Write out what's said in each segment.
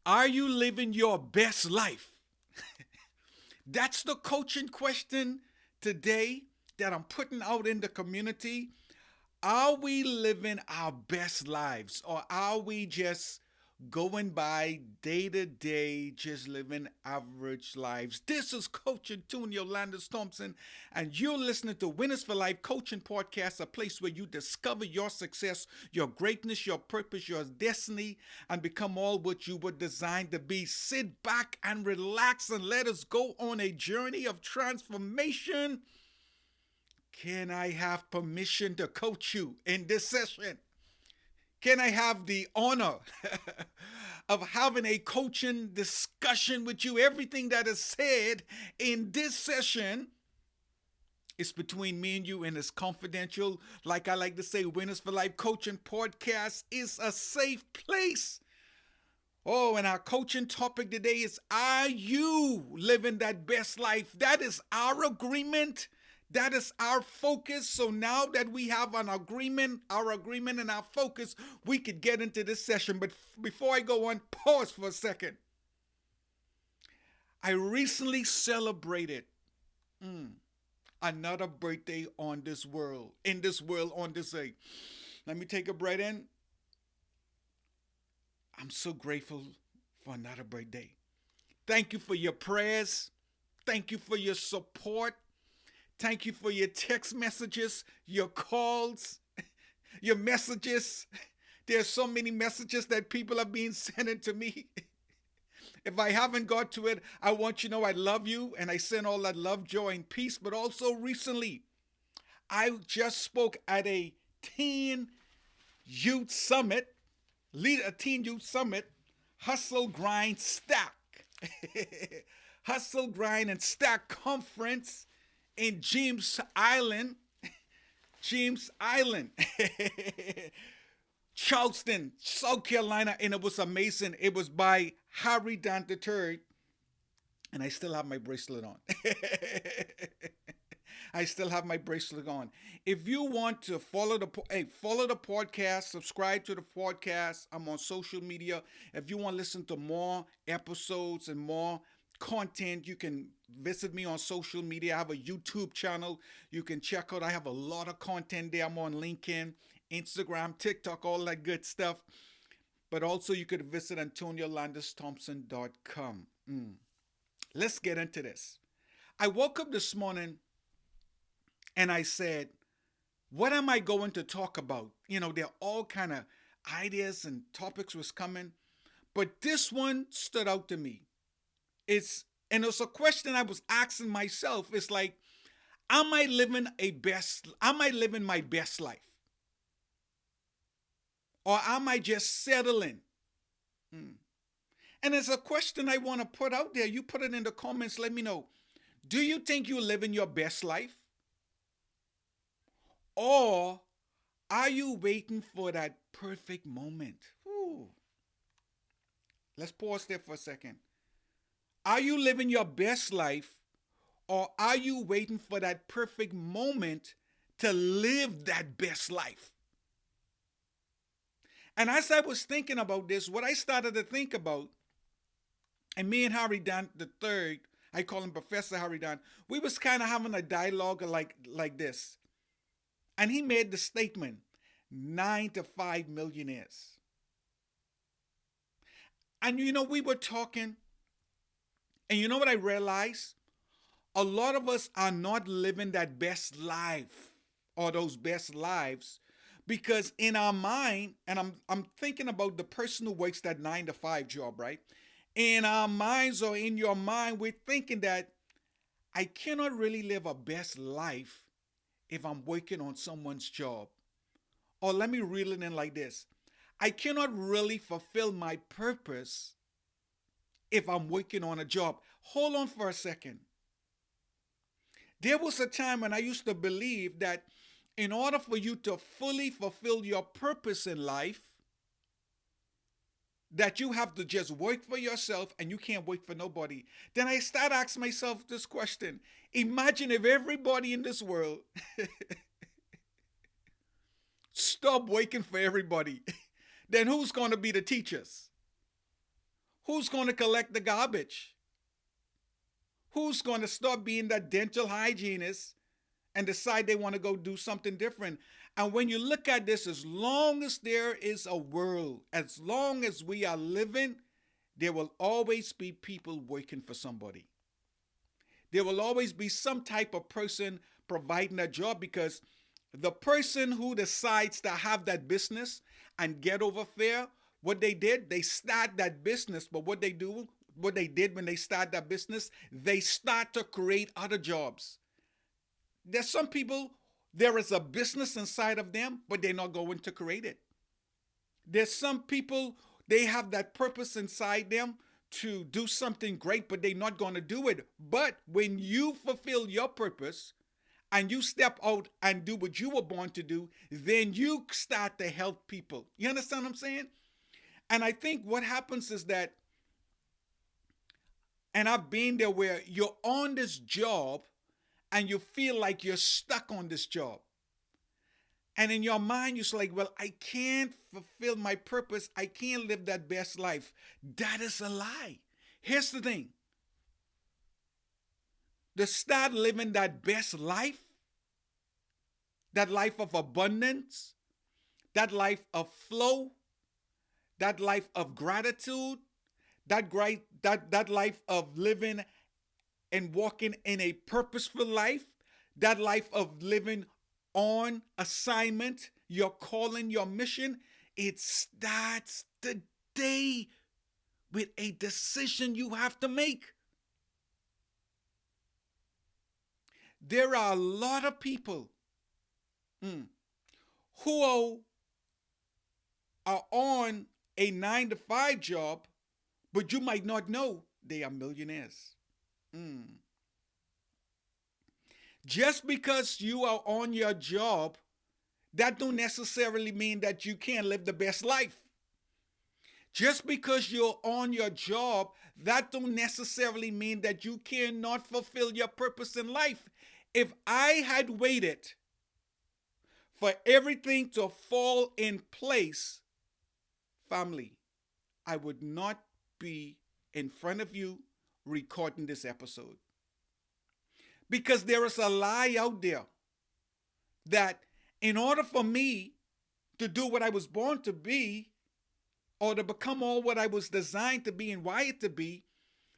Are you living your best life? That's the coaching question today that I'm putting out in the community. Are we living our best lives, or are we just going by day to day, just living average lives? This is Coach Antonio Landis Thompson, and you're listening to Winners for Life Coaching Podcast, a place where you discover your success, your greatness, your purpose, your destiny, and become all what you were designed to be. Sit back and relax and let us go on a journey of transformation. Can I have permission to coach you in this session? Can I have the honor of having a coaching discussion with you? Everything that is said in this session is between me and you, and it's confidential. Like I like to say, Winners for Life Coaching Podcast is a safe place. Oh, and our coaching topic today is, are you living that best life? That is our agreement. That is our focus. So now that we have an agreement, our agreement and our focus, we could get into this session. But before I go on, pause for a second. I recently celebrated another birthday on this world, on this day. Let me take a breath in. I'm so grateful for another birthday. Thank you for your prayers. Thank you for your support. Thank you for your text messages, your calls, your messages. There's so many messages that people have been sending to me. If I haven't got to it, I want you to know I love you, and I send all that love, joy, and peace. But also recently, I just spoke at a teen youth summit, a teen youth summit, hustle, grind, stack. Hustle, grind, and stack conference in James Island, Charleston, South Carolina, and it was amazing. It was by Harry Dan III, and I still have my bracelet on. I still have my bracelet on. If you want to follow the podcast, subscribe to the podcast. I'm on social media. If you want to listen to more episodes and more content, you can visit me on social media. I have a YouTube channel you can check out. I have a lot of content there. I'm on LinkedIn, Instagram, TikTok, all that good stuff. But also you could visit AntonioLandisThompson.com. Let's get into this. I woke up this morning and I said, what am I going to talk about? You know, there are all kind of ideas and topics was coming, but this one stood out to me. It's a question I was asking myself. It's like, am I living my best life? Or am I just settling? And it's a question I want to put out there. You put it in the comments, let me know. Do you think you're living your best life? Or are you waiting for that perfect moment? Ooh. Let's pause there for a second. Are you living your best life, or are you waiting for that perfect moment to live that best life? And as I was thinking about this, what I started to think about, and me and Harry Dan III, I call him Professor Harry Dan, we was kind of having a dialogue like this. And he made the statement, 9 to 5 millionaires. And you know, we were talking, and you know what I realized? A lot of us are not living that best life or those best lives because in our mind, and I'm thinking about the person who works that 9 to 5 job, right? In our minds or in your mind, we're thinking that I cannot really live a best life if I'm working on someone's job. Or let me reel it in like this. I cannot really fulfill my purpose if I'm working on a job. Hold on for a second. There was a time when I used to believe that in order for you to fully fulfill your purpose in life, that you have to just work for yourself and you can't work for nobody. Then I start asking myself this question. Imagine if everybody in this world stop working for everybody. Then who's going to be the teachers? Who's going to collect the garbage? Who's going to start being that dental hygienist and decide they want to go do something different? And when you look at this, as long as there is a world, as long as we are living, there will always be people working for somebody. There will always be some type of person providing a job, because the person who decides to have that business and get over there, what they did, they start that business. But what they did when they start that business, they start to create other jobs. There's some people, there is a business inside of them, but they're not going to create it. There's some people, they have that purpose inside them to do something great, but they're not going to do it. But when you fulfill your purpose and you step out and do what you were born to do, then you start to help people. You understand what I'm saying? And I think what happens is that, and I've been there, where you're on this job and you feel like you're stuck on this job. And in your mind, you're like, well, I can't fulfill my purpose. I can't live that best life. That is a lie. Here's the thing. To start living that best life, that life of abundance, that life of flow, that life of gratitude, that life of living and walking in a purposeful life, that life of living on assignment, your calling, your mission, it starts today with a decision you have to make. There are a lot of people who are on a 9-to-5 job, but you might not know they are millionaires. Just because you are on your job, that don't necessarily mean that you can't live the best life. Just because you're on your job, that don't necessarily mean that you cannot fulfill your purpose in life. If I had waited for everything to fall in place, family, I would not be in front of you recording this episode. Because there is a lie out there that in order for me to do what I was born to be, or to become all what I was designed to be and wired to be,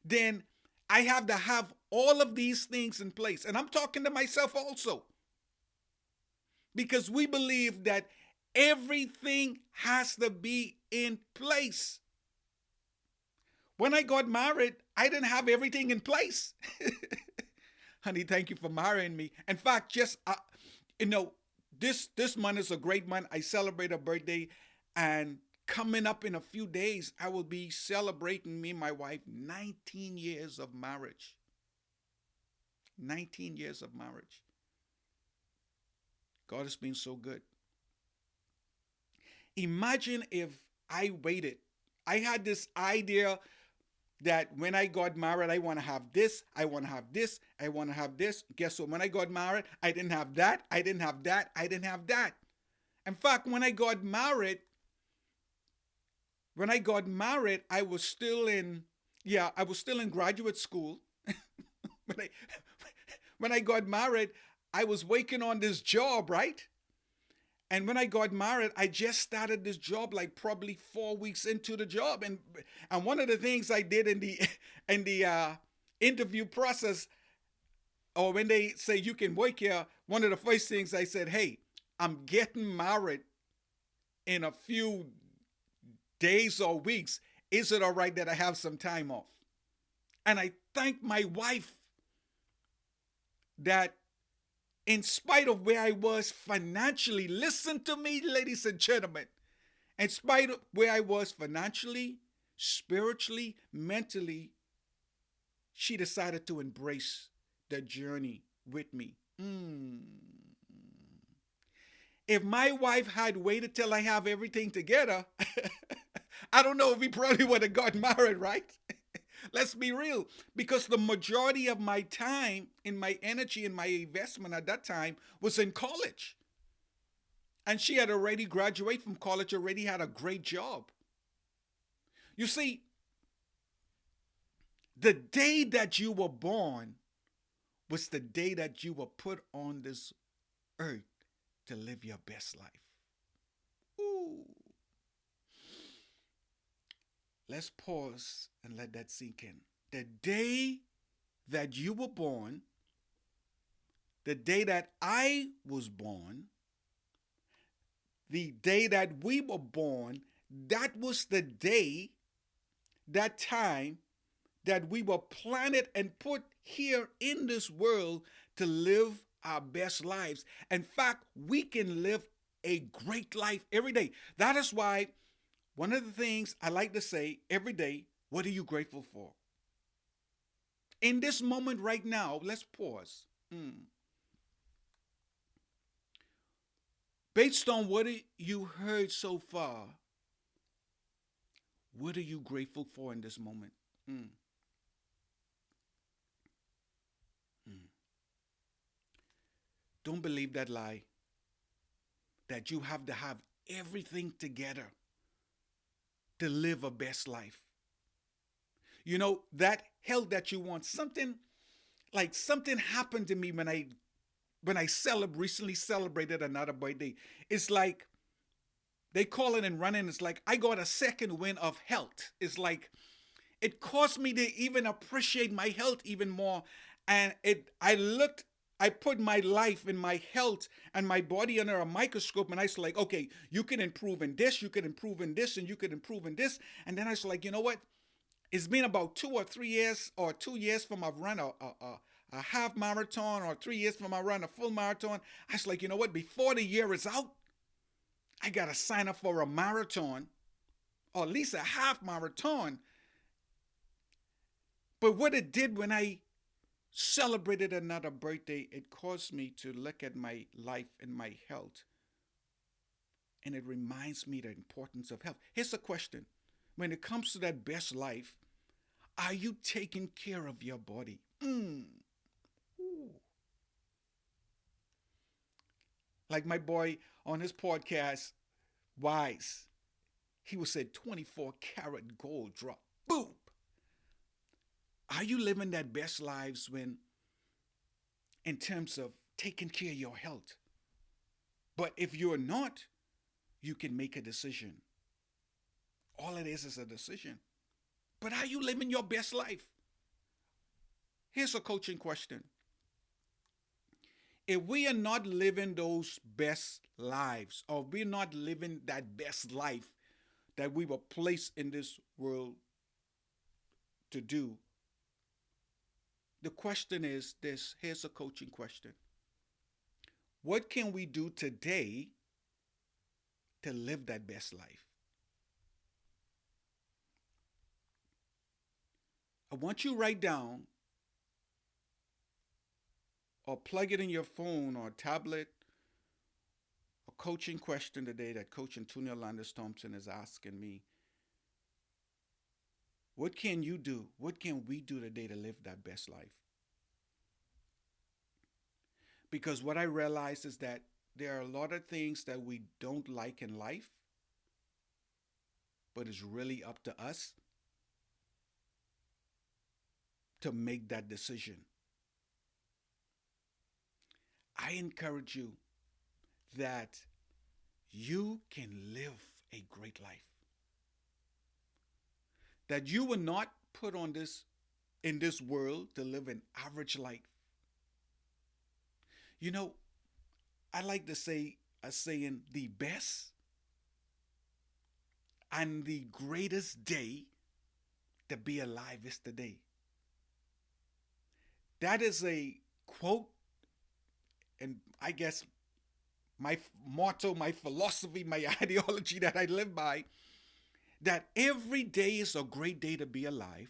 then I have to have all of these things in place. And I'm talking to myself also. Because we believe that everything has to be in place. When I got married, I didn't have everything in place. Honey, thank you for marrying me. In fact, just, this month is a great month. I celebrate a birthday, and coming up in a few days, I will be celebrating, me and my wife, 19 years of marriage. 19 years of marriage. God has been so good. Imagine if I waited. I had this idea that when I got married, I want to have this, I want to have this, I want to have this. Guess what? When I got married, I didn't have that, I didn't have that, I didn't have that. In fact, when I got married, I was still in graduate school. When I got married, I was working on this job, right? And when I got married, I just started this job like probably 4 weeks into the job. And one of the things I did in the interview process, or when they say you can work here, one of the first things I said, hey, I'm getting married in a few days or weeks. Is it all right that I have some time off? And I thank my wife that in spite of where I was financially, listen to me, ladies and gentlemen, in spite of where I was financially, spiritually, mentally, she decided to embrace the journey with me. If my wife had waited till I have everything together, I don't know if we probably would have gotten married, right? Let's be real, because the majority of my time, in my energy, and my investment at that time was in college. And she had already graduated from college, already had a great job. You see, The day that you were born was the day that you were put on this earth to live your best life. Ooh. Let's pause and let that sink in. The day that you were born, the day that I was born, the day that we were born, that was the day, that time that we were planted and put here in this world to live our best lives. In fact, we can live a great life every day. That is why one of the things I like to say every day, what are you grateful for? In this moment right now, let's pause. Based on what you heard so far, what are you grateful for in this moment? Mm. Don't believe that lie that you have to have everything together to live a best life. You know, that health that you want, something happened to me when I recently celebrated another birthday. It's like they call it in running, it's like I got a second win of health. It's like it caused me to even appreciate my health even more. And I put my life and my health and my body under a microscope, and I was like, okay, you can improve in this, you can improve in this, and you can improve in this. And then I was like, you know what? It's been about 2 or 3 years, or 2 years from I've run a half marathon, or 3 years from I run a full marathon. I was like, you know what? Before the year is out, I got to sign up for a marathon, or at least a half marathon. But what it did when I celebrated another birthday, it caused me to look at my life and my health. And it reminds me the importance of health. Here's a question. When it comes to that best life, are you taking care of your body? Like my boy on his podcast, Wise, he was said 24-karat gold drop. Boom. Are you living that best lives when, in terms of taking care of your health? But if you're not, you can make a decision. All it is a decision. But are you living your best life? Here's a coaching question. If we are not living those best lives, or we're not living that best life that we were placed in this world to do, the question is this. Here's a coaching question. What can we do today to live that best life? I want you to write down or plug it in your phone or tablet a coaching question today that Coach Antonio Landis Thompson is asking me. What can you do? What can we do today to live that best life? Because what I realize is that there are a lot of things that we don't like in life, but it's really up to us to make that decision. I encourage you that you can live a great life. That you were not put on this in this world to live an average life. You know, I like to say a saying, the best and the greatest day to be alive is today. That is a quote, and I guess my motto, my philosophy, my ideology that I live by, that every day is a great day to be alive,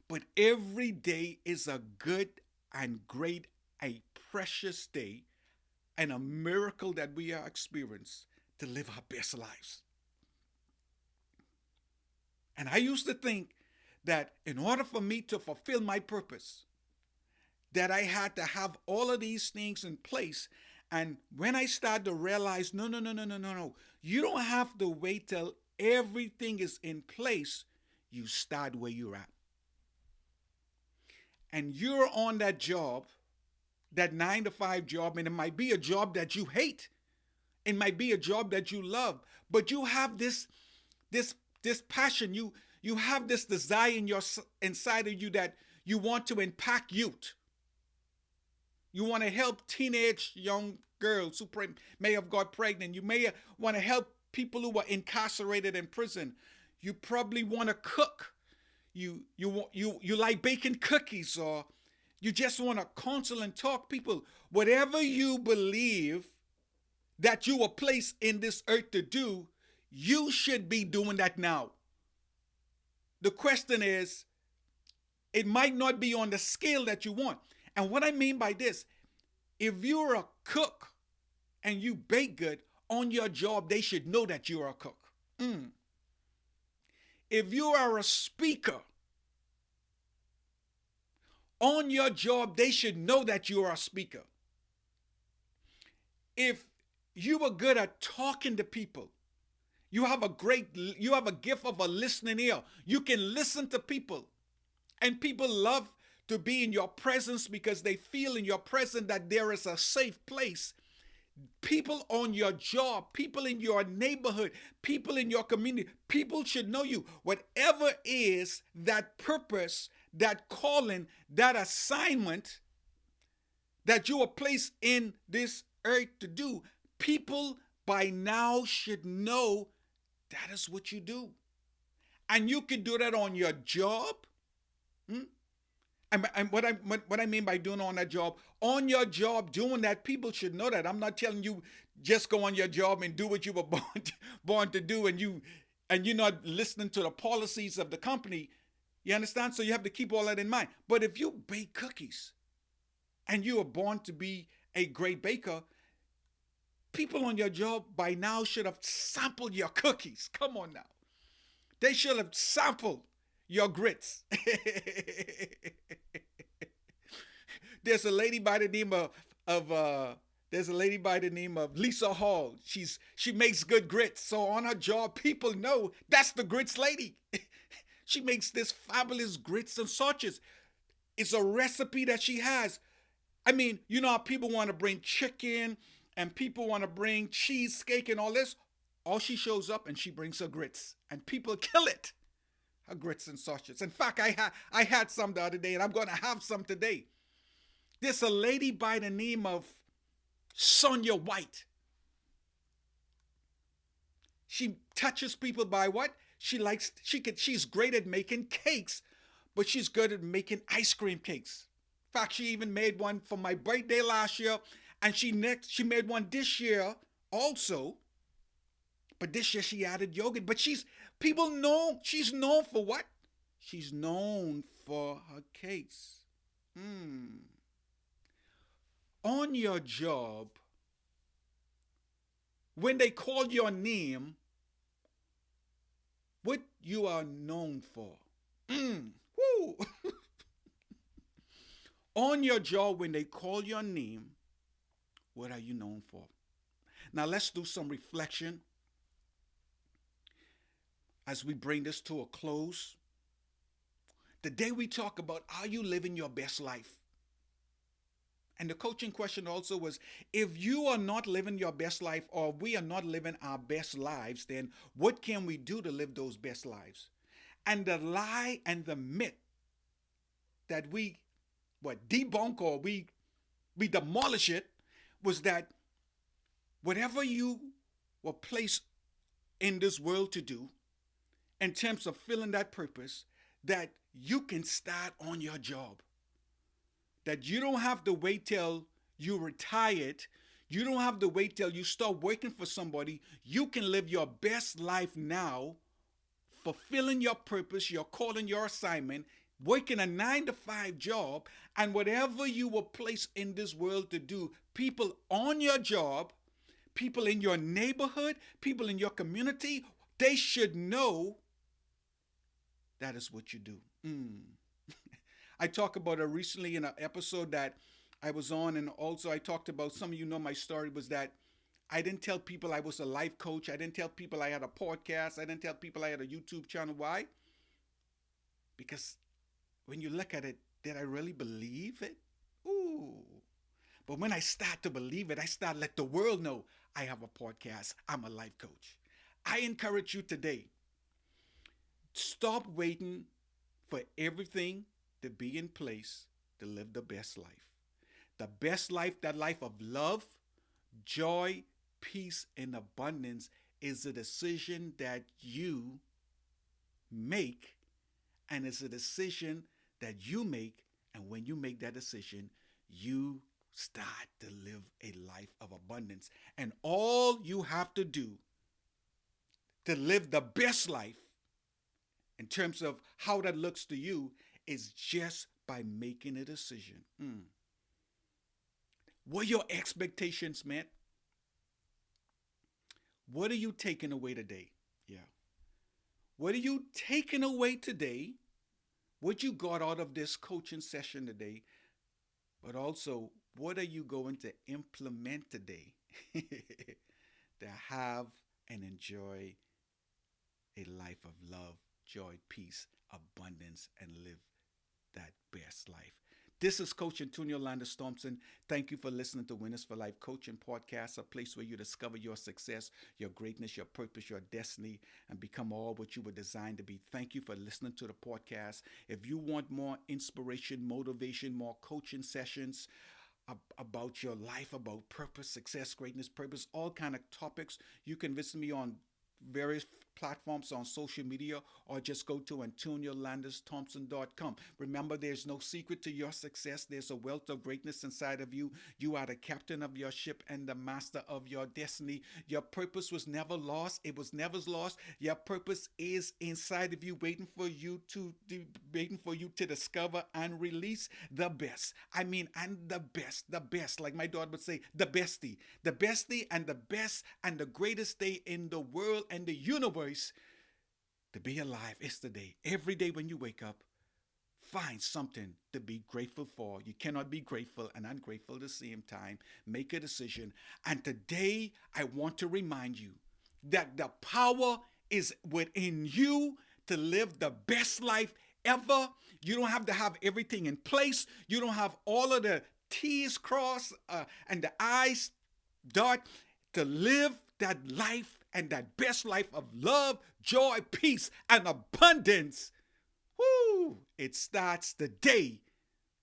but every day is a good and great, a precious day, and a miracle that we are experiencing to live our best lives. And I used to think that in order for me to fulfill my purpose, that I had to have all of these things in place. And when I started to realize, no. You don't have to wait till everything is in place. You start where you're at. and you're on that job, that 9 to 5 job, and it might be a job that you hate. It might be a job that you love, but you have this this passion. You have this desire inside of you that you want to impact youth. You want to help teenage young girls who may have got pregnant. You may want to help people who are incarcerated in prison. You probably want to cook. You like baking cookies, or you just want to counsel and talk people. Whatever you believe that you were placed in this earth to do, you should be doing that now. The question is, it might not be on the scale that you want. And what I mean by this, if you're a cook and you bake good, on your job, they should know that you're a cook. If you are a speaker, on your job, they should know that you are a speaker. If you are good at talking to people, you have a gift of a listening ear. You can listen to people, and people love to be in your presence because they feel in your presence that there is a safe place. People on your job, people in your neighborhood, people in your community, people should know you. Whatever is that purpose, that calling, that assignment that you are placed in this earth to do, people by now should know that is what you do. And you can do that on your job. And what I mean by doing on on your job, doing that, people should know that. I'm not telling you just go on your job and do what you were born to do, and you're not listening to the policies of the company. You understand? So you have to keep all that in mind. But if you bake cookies and you are born to be a great baker, people on your job by now should have sampled your cookies. Come on now. They should have sampled your grits. There's a lady by the name of Lisa Hall. She makes good grits. So on her job, people know that's the grits lady. She makes this fabulous grits and sausages. It's a recipe that she has. I mean, you know how people want to bring chicken and people want to bring cheesecake and all this. All she shows up and she brings her grits, and people kill it. Her grits and sausages. In fact, I had some the other day, and I'm going to have some today. There's a lady by the name of Sonia White. She touches people by what? She's great at making cakes, but she's good at making ice cream cakes. In fact, she even made one for my birthday last year, and she made one this year also. But this year she added yogurt. But people know she's known for what? She's known for her cakes. On your job, when they call your name, what you are known for. Woo. On your job, when they call your name, what are you known for? Now let's do some reflection as we bring this to a close. Today we talk about, are you living your best life? And the coaching question also was, if you are not living your best life, or we are not living our best lives, then what can we do to live those best lives? And the lie and the myth that we debunk, or we demolish it, was that whatever you were placed in this world to do, in terms of filling that purpose, that you can start on your job. That you don't have to wait till you retired. You don't have to wait till you start working for somebody. You can live your best life now, fulfilling your purpose, your calling, your assignment, working a 9-to-5 job, and whatever you were placed in this world to do, people on your job, people in your neighborhood, people in your community, they should know that is what you do. I talked about it recently in an episode that I was on, and also I talked about, some of you know my story, was that I didn't tell people I was a life coach. I didn't tell people I had a podcast. I didn't tell people I had a YouTube channel. Why? Because when you look at it, Did I really believe it? Ooh. But when I start to believe it, I start to let the world know I have a podcast. I'm a life coach. I encourage you today, stop waiting for everything to be in place to live the best life. The best life, that life of love, joy, peace, and abundance, is a decision that you make, and it's a decision that you make. And when you make that decision, you start to live a life of abundance. And all you have to do to live the best life, in terms of how that looks to you, is just by making a decision. Were your expectations met? What are you taking away today? Yeah. What are you taking away today? What you got out of this coaching session today? But also, what are you going to implement today to have and enjoy a life of love, joy, peace, abundance, and live that best life? This is Coach Antonio Landis Thompson. Thank you for listening to Winners for Life Coaching Podcast, a place where you discover your success, your greatness, your purpose, your destiny, and become all what you were designed to be. Thank you for listening to the podcast. If you want more inspiration, motivation, more coaching sessions about your life, about purpose, success, greatness, purpose, all kind of topics, you can visit me on various platforms on social media, or just go to AntonioLandisThompson.com. Remember, there's no secret to your success. There's a wealth of greatness inside of you. You are the captain of your ship and the master of your destiny. Your purpose was never lost. It was never lost. Your purpose is inside of you, waiting for you to discover and release the best. And the best. Like my daughter would say, the bestie and the best and the greatest day in the world and the universe to be alive is today. Every day when you wake up, find something to be grateful for. You cannot be grateful and ungrateful at the same time. Make a decision. And today, I want to remind you that the power is within you to live the best life ever. You don't have to have everything in place. You don't have all of the T's crossed and the I's dot to live that life, and that best life of love, joy, peace, and abundance. Woo! It starts today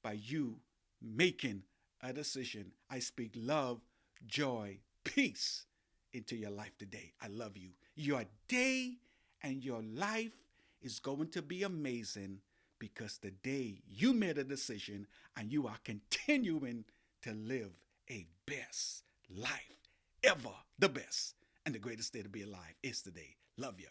by you making a decision. I speak love, joy, peace into your life today. I love you. Your day and your life is going to be amazing, because today you made a decision and you are continuing to live a best life ever. The best and the greatest day to be alive is today. Love you.